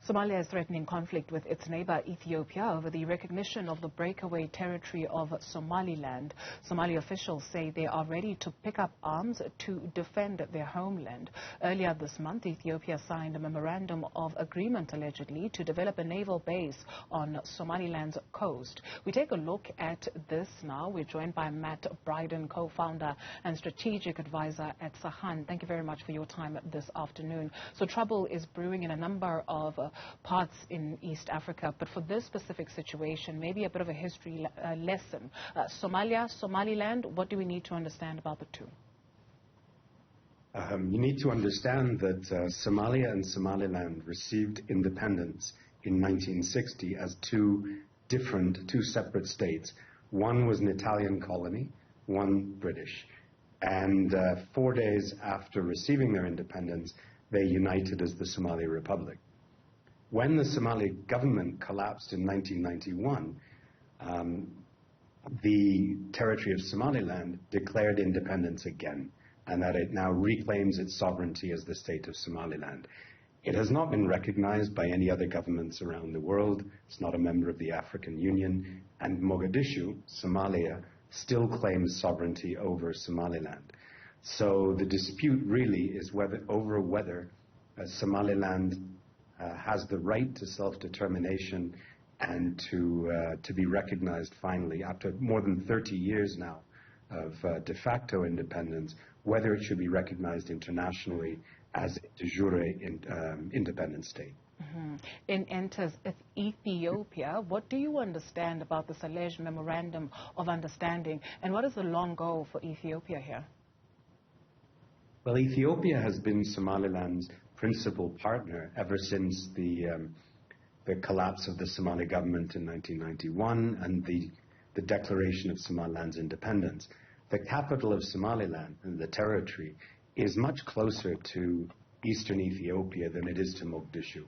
Somalia is threatening conflict with its neighbour Ethiopia over the recognition of the breakaway territory of Somaliland. Somali officials say they are ready to pick up arms to defend their homeland. Earlier this month, Ethiopia signed a memorandum of agreement, allegedly, to develop a naval base on Somaliland's coast. We take a look at this now. We're joined by Matt Bryden, co-founder and strategic advisor at SAHAN. Thank you very much for your time this afternoon. So trouble is brewing in a number of parts in East Africa, but for this specific situation, maybe a bit of a history lesson. Somalia, Somaliland, what do we need to understand about the two? You need to understand that Somalia and Somaliland received independence in 1960 as two separate states. One was an Italian colony, one British. And 4 days after receiving their independence, they united as the Somali Republic. When the Somali government collapsed in 1991, the territory of Somaliland declared independence again, and that it now reclaims its sovereignty as the state of Somaliland. It has not been recognized by any other governments around the world. It's not a member of the African Union, and Mogadishu, Somalia, still claims sovereignty over Somaliland. So the dispute really is over whether Somaliland has the right to self-determination and to be recognized finally after more than 30 years now of de facto independence, whether it should be recognized internationally as a de jure independent state. Mm-hmm. In enters Ethiopia. What do you understand about this alleged memorandum of understanding, and what is the long goal for Ethiopia here? Well, Ethiopia has been Somaliland's principal partner ever since the collapse of the Somali government in 1991 and the declaration of Somaliland's independence. The capital of Somaliland and the territory is much closer to eastern Ethiopia than it is to Mogadishu.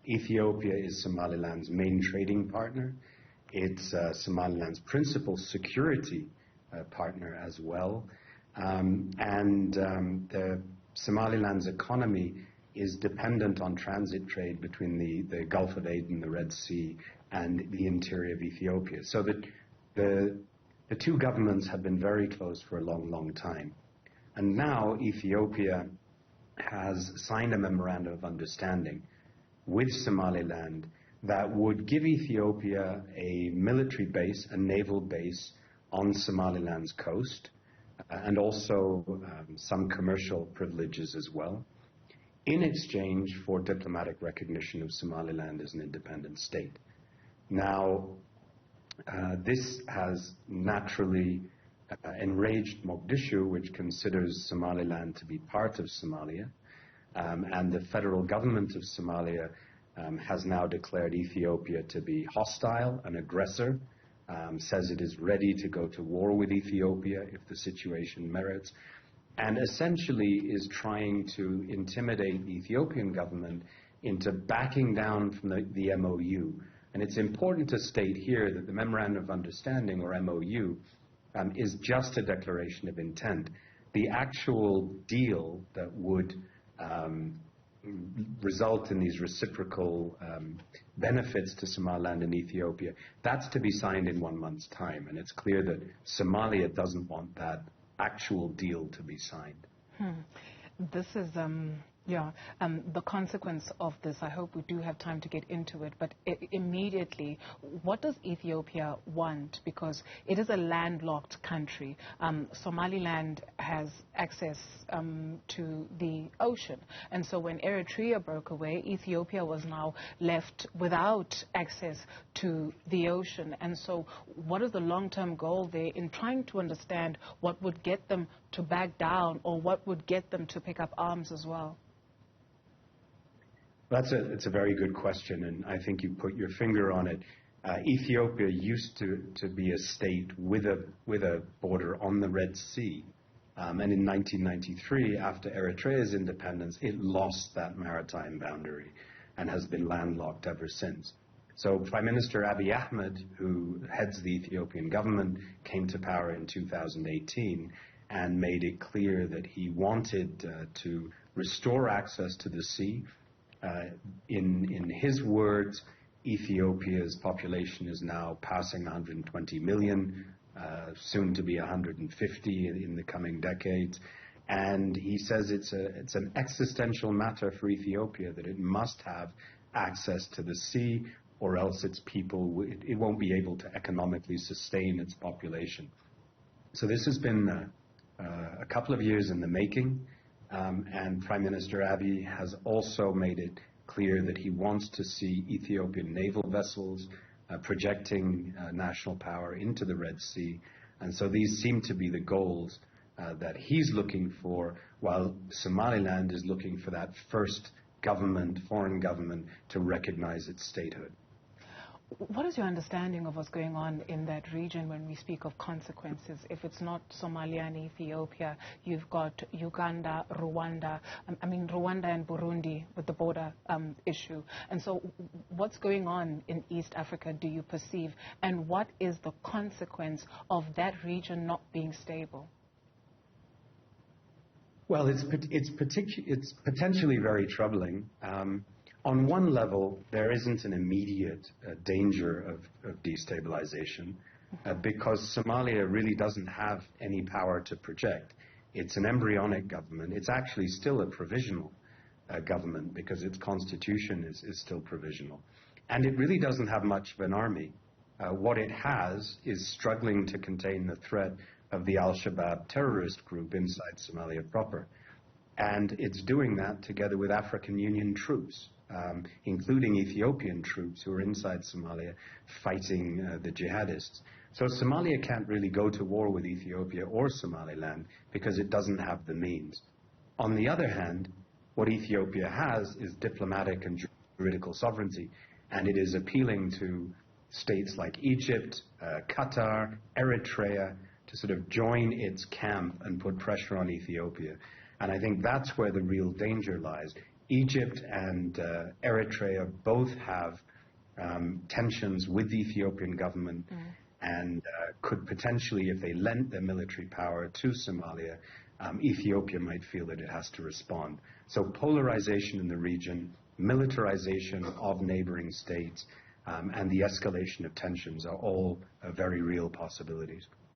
Ethiopia is Somaliland's main trading partner. It's Somaliland's principal security partner as well. Somaliland's economy is dependent on transit trade between the Gulf of Aden, the Red Sea, and the interior of Ethiopia. So that the two governments have been very close for a long, long time. And now Ethiopia has signed a memorandum of understanding with Somaliland that would give Ethiopia a military base, a naval base on Somaliland's coast, and also some commercial privileges as well, in exchange for diplomatic recognition of Somaliland as an independent state. Now, this has naturally enraged Mogadishu, which considers Somaliland to be part of Somalia, and the federal government of Somalia has now declared Ethiopia to be hostile, an aggressor, says it is ready to go to war with Ethiopia if the situation merits, and essentially is trying to intimidate the Ethiopian government into backing down from the MoU. And it's important to state here that the Memorandum of Understanding, or MoU, is just a declaration of intent. The actual deal that would result in these reciprocal benefits to Somaliland and Ethiopia, that's to be signed in 1 month's time. And it's clear that Somalia doesn't want that actual deal to be signed. This is the consequence of this. I hope we do have time to get into it, but immediately, what does Ethiopia want? Because it is a landlocked country. Somaliland has access to the ocean, and so when Eritrea broke away, Ethiopia was now left without access to the ocean. And so what is the long-term goal there in trying to understand what would get them to back down, or what would get them to pick up arms as well? It's a very good question, and I think you put your finger on it. Ethiopia used to be a state with a border on the Red Sea, and in 1993, after Eritrea's independence, it lost that maritime boundary and has been landlocked ever since. So Prime Minister Abiy Ahmed, who heads the Ethiopian government, came to power in 2018 and made it clear that he wanted to restore access to the sea, In his words, Ethiopia's population is now passing 120 million, soon to be 150 in the coming decades. And he says it's an existential matter for Ethiopia that it must have access to the sea, or else its people, it won't be able to economically sustain its population. So this has been a couple of years in the making, and Prime Minister Abiy has also made it clear that he wants to see Ethiopian naval vessels projecting national power into the Red Sea. And so these seem to be the goals that he's looking for, while Somaliland is looking for that first foreign government, to recognize its statehood. What is your understanding of what's going on in that region when we speak of consequences? If it's not Somalia and Ethiopia, you've got Uganda, Rwanda, Rwanda and Burundi with the border issue. And so what's going on in East Africa do you perceive? And what is the consequence of that region not being stable? Well, it's potentially very troubling. On one level, there isn't an immediate danger of destabilization because Somalia really doesn't have any power to project. It's an embryonic government. It's actually still a provisional government because its constitution is still provisional. And it really doesn't have much of an army. What it has is struggling to contain the threat of the Al-Shabaab terrorist group inside Somalia proper. And it's doing that together with African Union troops, including Ethiopian troops who are inside Somalia fighting the jihadists. So Somalia can't really go to war with Ethiopia or Somaliland because it doesn't have the means. On the other hand, what Ethiopia has is diplomatic and juridical sovereignty, and it is appealing to states like Egypt, Qatar, Eritrea, to sort of join its camp and put pressure on Ethiopia. And I think that's where the real danger lies. Egypt and Eritrea both have tensions with the Ethiopian government and could potentially, if they lent their military power to Somalia, Ethiopia might feel that it has to respond. So polarization in the region, militarization of neighboring states, and the escalation of tensions are all very real possibilities.